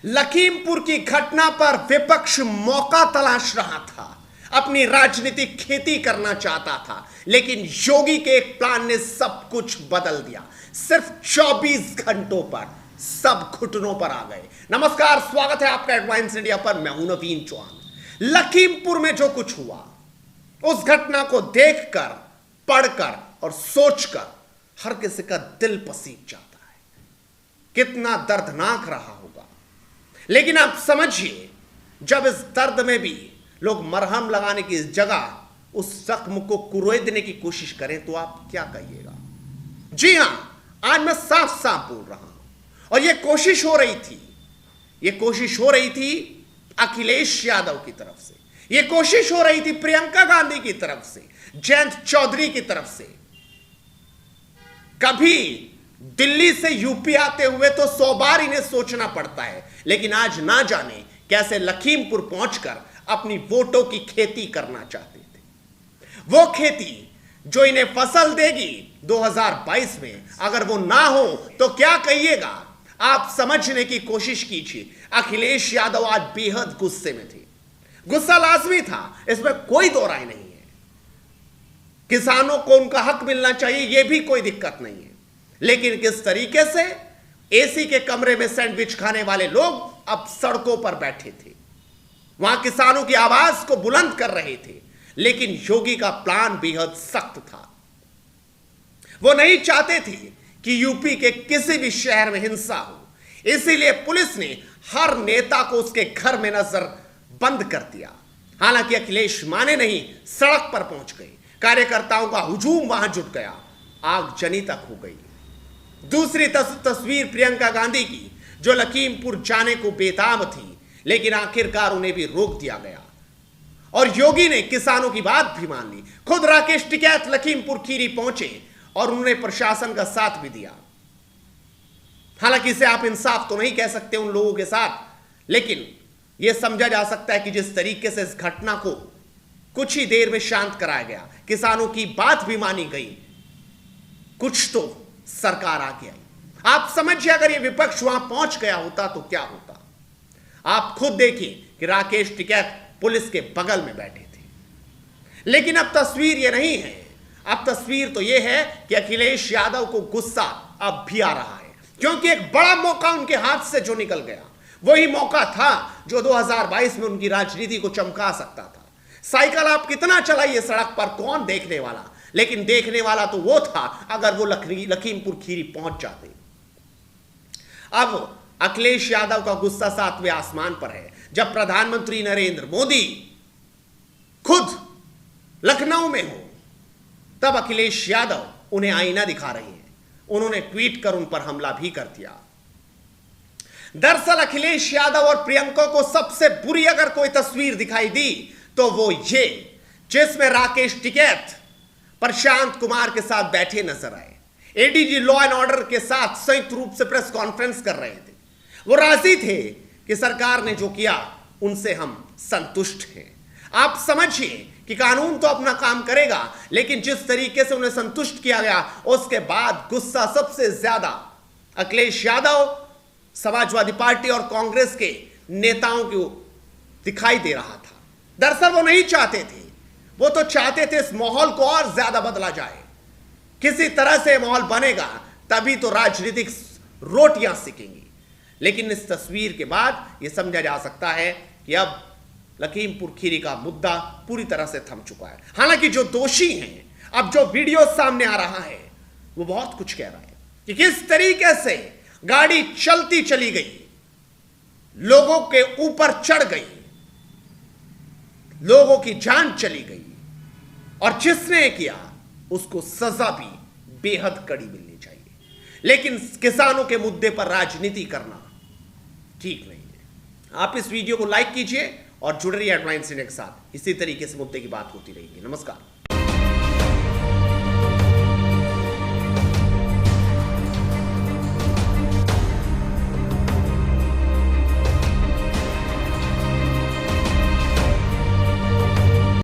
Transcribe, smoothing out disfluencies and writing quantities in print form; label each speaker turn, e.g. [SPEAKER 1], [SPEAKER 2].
[SPEAKER 1] लखीमपुर की घटना पर विपक्ष मौका तलाश रहा था, अपनी राजनीतिक खेती करना चाहता था, लेकिन योगी के एक प्लान ने सब कुछ बदल दिया। सिर्फ 24 घंटों पर सब घुटनों पर आ गए। नमस्कार, स्वागत है आपका एडवांस इंडिया पर। मैं हूं नवीन चौहान। लखीमपुर में जो कुछ हुआ, उस घटना को देखकर, पढ़कर और सोचकर हर किसी का दिल पसीज जाता है। कितना दर्दनाक रहा होगा। लेकिन आप समझिए, जब इस दर्द में भी लोग मरहम लगाने की जगह उस जख्म को कुरेदने की कोशिश करें तो आप क्या कहिएगा? जी हां, आज मैं साफ साफ बोल रहा हूं। और यह कोशिश हो रही थी अखिलेश यादव की तरफ से, यह कोशिश हो रही थी प्रियंका गांधी की तरफ से, जयंत चौधरी की तरफ से। कभी दिल्ली से यूपी आते हुए तो 100 बार इन्हें सोचना पड़ता है, लेकिन आज ना जाने कैसे लखीमपुर पहुंचकर अपनी वोटों की खेती करना चाहते थे। वो खेती जो इन्हें फसल देगी 2022 में, अगर वो ना हो तो क्या कहिएगा? आप समझने की कोशिश कीजिए। अखिलेश यादव आज बेहद गुस्से में थे। गुस्सा लाजमी था, इसमें कोई दो राय नहीं है। किसानों को उनका हक मिलना चाहिए, यह भी कोई दिक्कत नहीं है, लेकिन किस तरीके से एसी के कमरे में सैंडविच खाने वाले लोग अब सड़कों पर बैठे थे, वहां किसानों की आवाज को बुलंद कर रहे थे। लेकिन योगी का प्लान बेहद सख्त था। वो नहीं चाहते थे कि यूपी के किसी भी शहर में हिंसा हो, इसीलिए पुलिस ने हर नेता को उसके घर में नजर बंद कर दिया। हालांकि अखिलेश माने नहीं, सड़क पर पहुंच गए। कार्यकर्ताओं का हुजूम वहां जुट गया, आगजनी तक हो गई। दूसरी तस्वीर प्रियंका गांधी की, जो लखीमपुर जाने को बेताब थी, लेकिन आखिरकार उन्हें भी रोक दिया गया। और योगी ने किसानों की बात भी मान ली। खुद राकेश टिकैत लखीमपुर खीरी पहुंचे और उन्होंने प्रशासन का साथ भी दिया। हालांकि इसे आप इंसाफ तो नहीं कह सकते उन लोगों के साथ, लेकिन यह समझा जा सकता है कि जिस तरीके से इस घटना को कुछ ही देर में शांत कराया गया, किसानों की बात भी मानी गई, कुछ तो सरकार आगे आई। आप समझिए, अगर यह विपक्ष वहां पहुंच गया होता तो क्या होता? आप खुद देखिए कि राकेश टिकैत पुलिस के बगल में बैठे थे। लेकिन अब तस्वीर यह नहीं है। अब तस्वीर तो यह है कि अखिलेश यादव को गुस्सा अब भी आ रहा है, क्योंकि एक बड़ा मौका उनके हाथ से जो निकल गया, वही मौका था जो 2022 में उनकी राजनीति को चमका सकता था। साइकिल आप कितना चलाइए सड़क पर, कौन देखने वाला? लेकिन देखने वाला तो वो था अगर वो लखीमपुर खीरी पहुंच जाते। अब अखिलेश यादव का गुस्सा 7वें आसमान पर है, जब प्रधानमंत्री नरेंद्र मोदी खुद लखनऊ में हो, तब अखिलेश यादव उन्हें आईना दिखा रहे हैं। उन्होंने ट्वीट कर उन पर हमला भी कर दिया। दरअसल अखिलेश यादव और प्रियंका को सबसे बुरी अगर कोई तस्वीर दिखाई दी तो वो ये, जिसमें राकेश टिकैत प्रशांत कुमार के साथ बैठे नजर आए। एडीजी लॉ एंड ऑर्डर के साथ संयुक्त रूप से प्रेस कॉन्फ्रेंस कर रहे थे। वो राजी थे कि सरकार ने जो किया उनसे हम संतुष्ट हैं। आप समझिए कि कानून तो अपना काम करेगा, लेकिन जिस तरीके से उन्हें संतुष्ट किया गया, उसके बाद गुस्सा सबसे ज्यादा अखिलेश यादव, समाजवादी पार्टी और कांग्रेस के नेताओं को दिखाई दे रहा था। दरअसल वो नहीं चाहते थे, वो तो चाहते थे इस माहौल को और ज्यादा बदला जाए। किसी तरह से माहौल बनेगा तभी तो राजनीतिक रोटियां सिकेंगी। लेकिन इस तस्वीर के बाद यह समझा जा सकता है कि अब लखीमपुर खीरी का मुद्दा पूरी तरह से थम चुका है। हालांकि जो दोषी हैं, अब जो वीडियो सामने आ रहा है, वो बहुत कुछ कह रहा है कि किस तरीके से गाड़ी चलती चली गई, लोगों के ऊपर चढ़ गई, लोगों की जान चली गई, और जिसने किया उसको सजा भी बेहद कड़ी मिलनी चाहिए। लेकिन किसानों के मुद्दे पर राजनीति करना ठीक नहीं है। आप इस वीडियो को लाइक कीजिए और जुड़ रहिए एडवांस इंडिया के साथ। इसी तरीके से मुद्दे की बात होती रहेगी। नमस्कार।